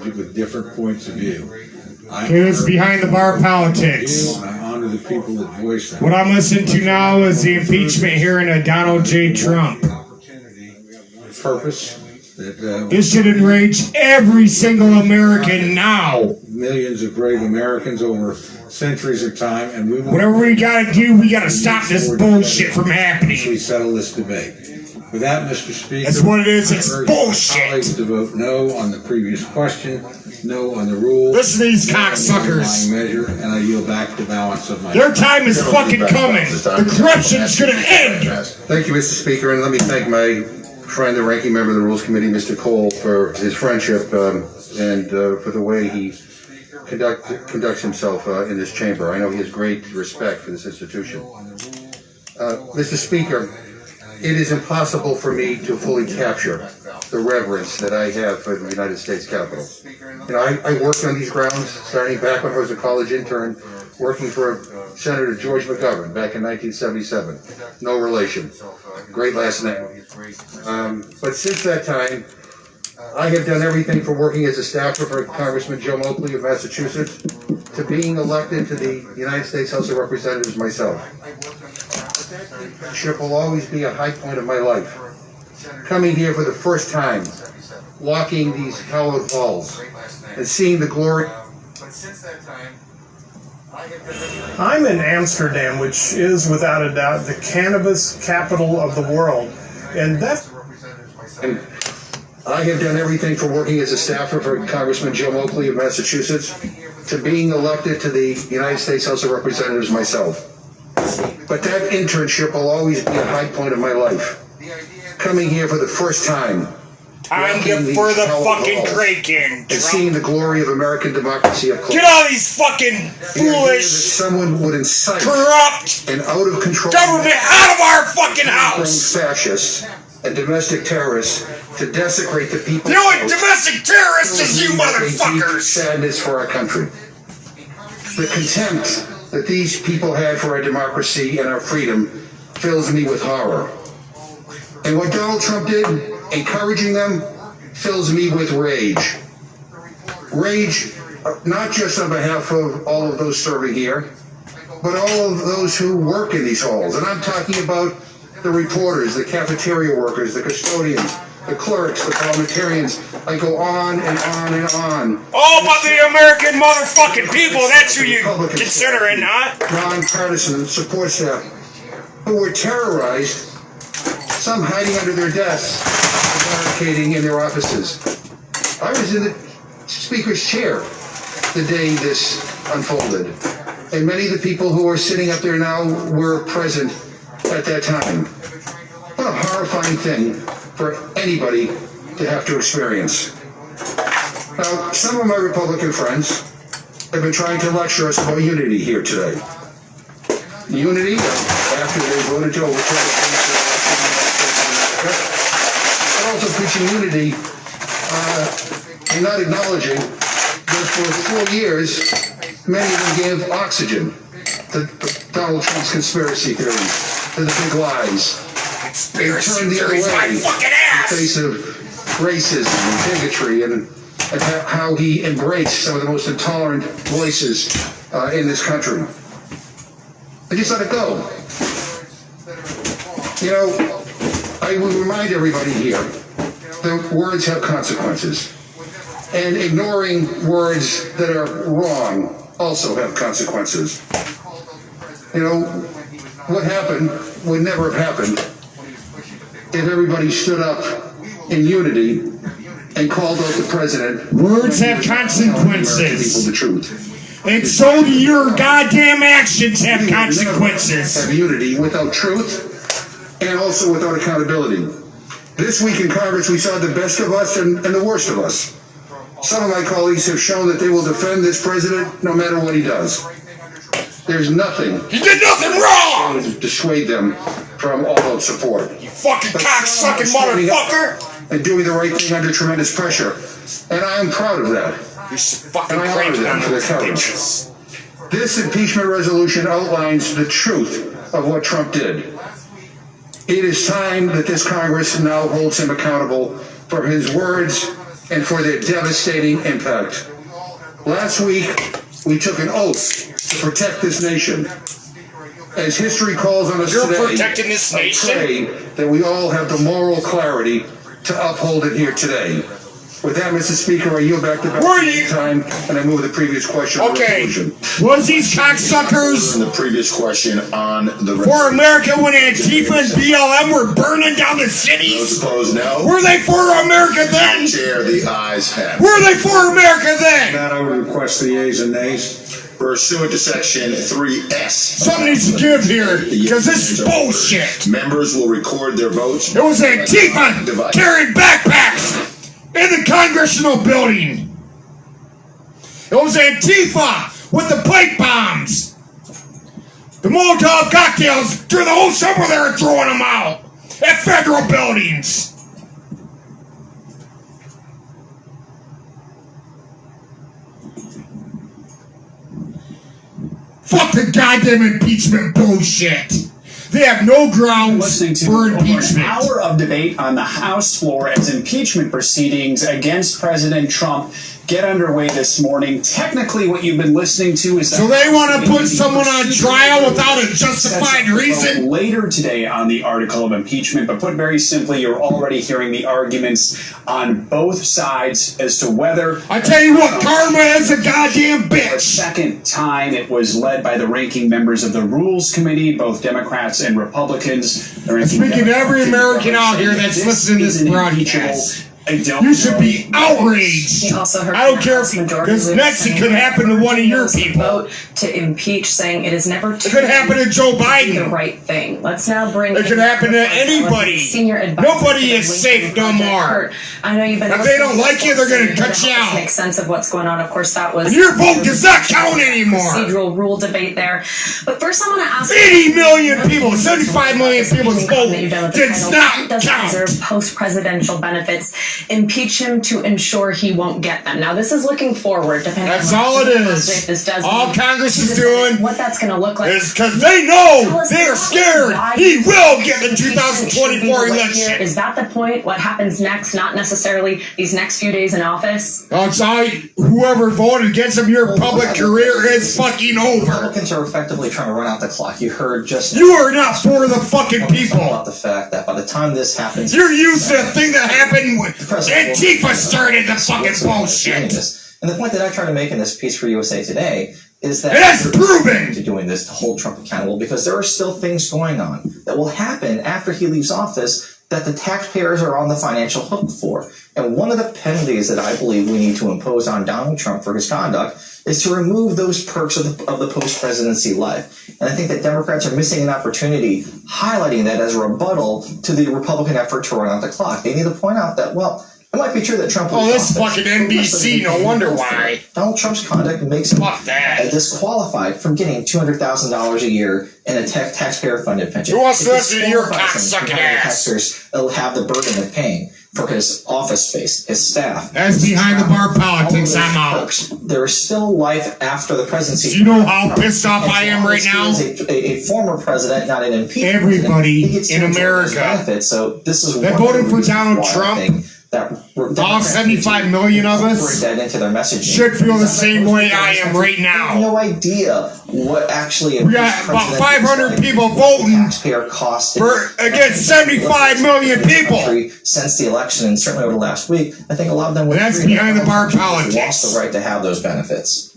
subject with different points of view. It's behind the bar politics. I honor the people that voice them. What I'm listening to now is the impeachment hearing of Donald J. Trump. Purpose that This should enrage every single American now. millions of brave Americans over centuries of time, and we whatever we gotta do, we gotta stop this bullshit from happening. We settle this debate. With that, Mr. Speaker, that's what it is. It's bullshit. Colleagues to vote no on the previous question, no on the rule. Listen to these cocksuckers. Measure, and I yield back the balance of my. Their time is fucking coming. The corruption's gonna end. Thank you, Mr. Speaker, and let me thank my friend, the ranking member of the Rules Committee, Mr. Cole, for his friendship and for the way he conducts himself in this chamber. I know he has great respect for this institution. Mr. Speaker, it is impossible for me to fully capture the reverence that I have for the United States Capitol. You know, I worked on these grounds starting back when I was a college intern, working for Senator George McGovern back in 1977. No relation. Great last name. But since that time, I have done everything from working as a staffer for Congressman Joe Moakley of Massachusetts to being elected to the United States House of Representatives myself. It will always be a high point of my life. Coming here for the first time, walking these hallowed halls, and seeing the glory. But since that time, I'm in Amsterdam, which is without a doubt the cannabis capital of the world, and that's. And I have done everything from working as a staffer for Congressman Joe Moakley of Massachusetts to being elected to the United States House of Representatives myself. But that internship will always be a high point of my life. Coming here for the first time. Time for the fucking Kraken. And seeing the glory of American democracy up close. Get all these fucking foolish, someone would incite corrupt, and out of control government out of our fucking house. Fascists and domestic terrorists to desecrate the people. You know what domestic terrorists is, you motherfuckers. Sadness for our country. The contempt that these people had for our democracy and our freedom fills me with horror. And what Donald Trump did, encouraging them, fills me with rage. Rage, not just on behalf of all of those serving here, but all of those who work in these halls. And I'm talking about the reporters, the cafeteria workers, the custodians, the clerks, the parliamentarians. I go on and on and on. All but the American motherfucking people, that's who you considering, huh? Non-partisan support staff who were terrorized, some hiding under their desks, barricading in their offices. I was in the Speaker's chair the day this unfolded, and many of the people who are sitting up there now were present at that time. What a horrifying thing for anybody to have to experience. Now, some of my Republican friends have been trying to lecture us about unity here today. Unity, after they voted to overturn the but also preaching unity and not acknowledging that for 4 years, many of them gave oxygen to Donald Trump's conspiracy theories, to the big lies. They turned the other way in the face of racism and bigotry and how he embraced some of the most intolerant voices in this country. They just let it go. You know, I will remind everybody here that words have consequences. And ignoring words that are wrong also have consequences. You know, what happened would never have happened if everybody stood up in unity and called out the president. Words have consequences. People the truth. And so do your goddamn actions have consequences. Have unity without truth and also without accountability. This week in Congress, we saw the best of us and the worst of us. Some of my colleagues have shown that they will defend this president no matter what he does. There's nothing. He did nothing wrong! To dissuade them from all-out support. You fucking cock-sucking motherfucker! And doing the right thing under tremendous pressure. And I am proud of that. You're fucking and I honor them for their courage. This impeachment resolution outlines the truth of what Trump did. It is time that this Congress now holds him accountable for his words and for their devastating impact. Last week, we took an oath to protect this nation. As history calls on us You're today, protecting this nation? I pray that we all have the moral clarity to uphold it here today. With that, Mr. Speaker, I yield back the time, and I move the previous question. Okay. Resolution. Was these cocksuckers The previous question on the for America when Antifa and BLM were burning down the Those cities? opposed, no. Were they for America then? Chair, the ayes have. Were they for America then? That I would request the yeas and nays. Pursuant to Section 3S. Something needs to give here, because this is bullshit. Members will record their votes. It was Antifa carrying backpacks in the congressional building. It was Antifa with the pipe bombs. The Molotov cocktails through the whole summer they were throwing them out at federal buildings. Fuck the goddamn impeachment bullshit. They have no grounds Listening to for over an impeachment. hour of debate on the House floor as impeachment proceedings against President Trump get underway this morning. Technically, what you've been listening to is So they want to put someone on trial without a justified reason? Later today on the article of impeachment, but put very simply, you're already hearing the arguments on both sides as to whether. I tell you what, karma is a goddamn For a bitch. second time, it was led by the ranking members of the Rules Committee, both Democrats and Republicans. The ranking Speaking to every Democrat American out here that's listening to this is an broadcast, I don't you should know. be outraged. He also heard I don't from care House if, Majority because Leader next it saying could happen to one of your those who people. vote to impeach, saying it is never It could happen to Joe the Biden. right thing. Let's now bring. It could happen to anybody. Senior advisor Nobody to the is Lincoln safe no Project. more. Kurt, I know you've been. If they don't listening like you, they're gonna to cut you help us out. Make sense of what's going on. Of course, that was. And your vote does not count anymore. Procedural rule debate there, but first I want to ask. 80 million people, 75 million people's vote does not doesn't count. deserve post-presidential benefits. Impeach him to ensure he won't get them. Now this is looking forward. Depending That's on all it is. This does All Congress is doing what that's going to look like. is because they know they're scared he will get the 2024 election. Is that the point? What happens next? Not necessarily these next few days in office. It's all, whoever voted against him, your public career is fucking over. Republicans are effectively trying to run out the clock. You heard just You are not for the fucking people. about the fact that by the time this happens, You're used to the thing that happened when Antifa started the fucking bullshit. And the point that I try to make in this piece for USA Today is that It is proven. to doing this to hold Trump accountable, because there are still things going on that will happen after he leaves office that the taxpayers are on the financial hook for. And one of the penalties that I believe we need to impose on Donald Trump for his conduct is to remove those perks of the post-presidency life. And I think that Democrats are missing an opportunity highlighting that as a rebuttal to the Republican effort to run out the clock. They need to point out that, well, it might be true that Trump Oh, was this office, fucking but NBC, no wonder why. Donald Trump's conduct makes him Fuck that. disqualified from getting $200,000 a year in a taxpayer-funded pension. Who wants to It listen to your disqualifies him cocksucking from having ass? Taxpayers will have the burden of paying for his office space, his staff. That's behind the bar politics. All of I'm those out. perks. There is still life after the presidency. Do you know how pissed off I am right now? As a former president, not an impeached Everybody president, he gets to in enjoy those America benefits. So this is that one of voted the for reasons Donald why I Trump, think that all 75 million of us, that into their messaging should feel the same way I am right I have now. no idea what actually We got about 500 people voting taxpayer costs for against 75 million people. since the election, and certainly over the last week. I think a lot of them would That's agree that behind the bar Donald Trump has politics. lost the right to have those benefits.